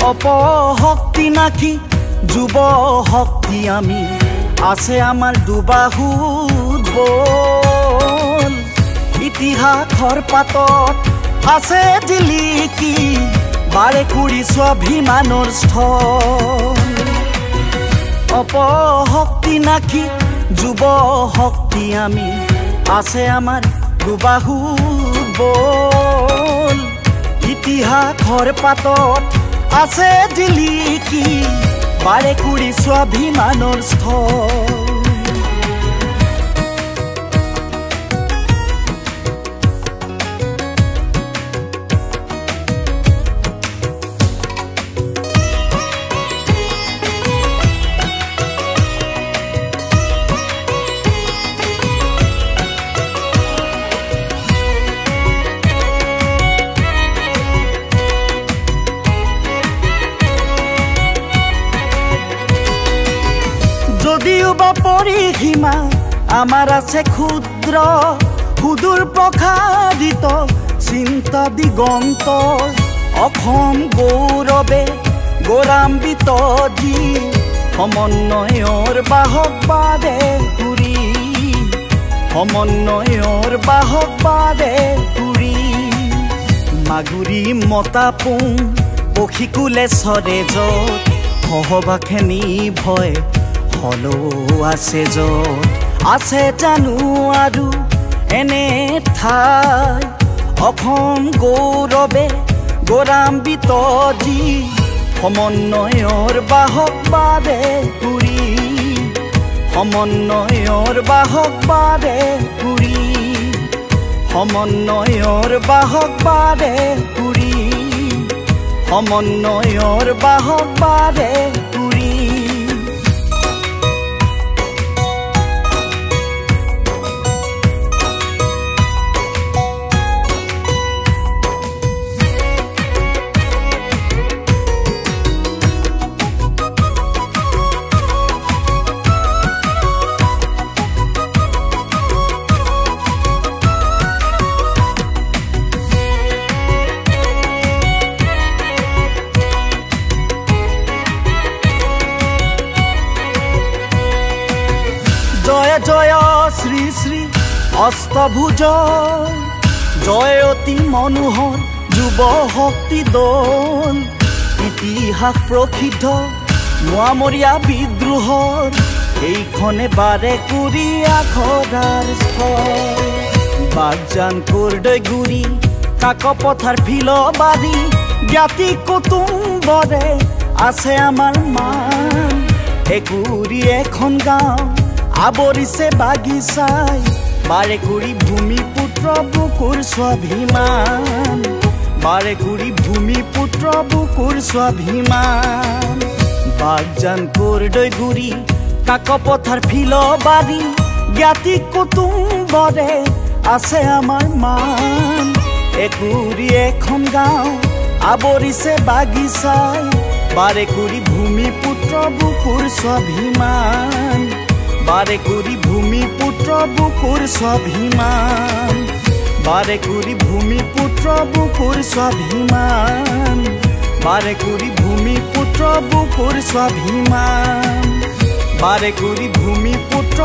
অপশক্তি নাকি যুৱ শক্তি আমি আছে আমাৰ দুবাহুত বল ইতিহাসৰ পাতত আছে জিলিকি বাৰে কুৰি স্বাভিমানৰ স্থল অপশক্তি নাকি যুৱ শক্তি আমি আছে আমাৰ দুবাহুত বল ইতিহাসৰ পাতত আছে জিলিকি বাৰে কুৰি স্বাভিমানৰ স্থল যদিও বা পৰিসীমা আমাৰ আছে ক্ষুদ্ৰ সুদূৰ প্ৰসাৰিত চিন্তা দিগন্ত অসম গৌৰৱে গৌৰাম্বিত যি সমন্বয়ৰ বাহক বাদে তুৰি সমন্বয়ৰ বাহক বাদে তুৰি মাগুৰী মতাপুং পখিকুলে চৰে য'ত সহবাসেনি ভয় হলো আছে য'ত আছে জানো আৰু এনে ঠাই অসম গৌৰৱে গৌৰাম্বিত যি সমন্বয়ৰ বাহক বাদে তুৰি সমন্বয়ৰ বাহক বাদে তুৰি সমন্বয়ৰ বাহক বাদে তুৰি সমন্বয়ৰ বাহক বাদে তুৰি জয় জয় শ্ৰী শ্ৰী অষ্টভুজ জয় অতি মনোহৰ যুৱ শক্তি দল ইতিহাস প্ৰসিদ্ধ মোৱামৰীয়া বিদ্ৰোহৰ এইখনে বাৰে কুৰি আখৰাৰ স্থল বাগজান কৰ্দৈগুৰি কাকপথাৰ ফিলবাৰী জ্ঞাতি কুটুম্বৰে আছে আমাৰ মান একুৰি এখন গাঁও আবৰিছে বাগিচাই বাৰে কুৰি ভূমিপুত্ৰ বুকুৰ স্বাভিমান বাৰে কুৰি ভূমিপুত্ৰ বুকুৰ স্বাভিমান বাগজান কৰ্দৈগুৰি কাকপথাৰ ফিলবাৰী জ্ঞাতি কুটুম্বৰে আছে আমাৰ মান একুৰি এখন গাঁও আবৰিছে বাগিচাই বাৰে কুৰি ভূমিপুত্ৰ বুকুৰ স্বাভিমান বাৰে কুৰি ভূমিপুত্ৰ বুকুৰ স্বাভিমান বাৰে কুৰি ভূমিপুত্ৰ বুকুৰ স্বাভিমান বাৰে কুৰি ভূমিপুত্ৰ বুকুৰ স্বাভিমান বাৰে কুৰি ভূমিপুত্ৰ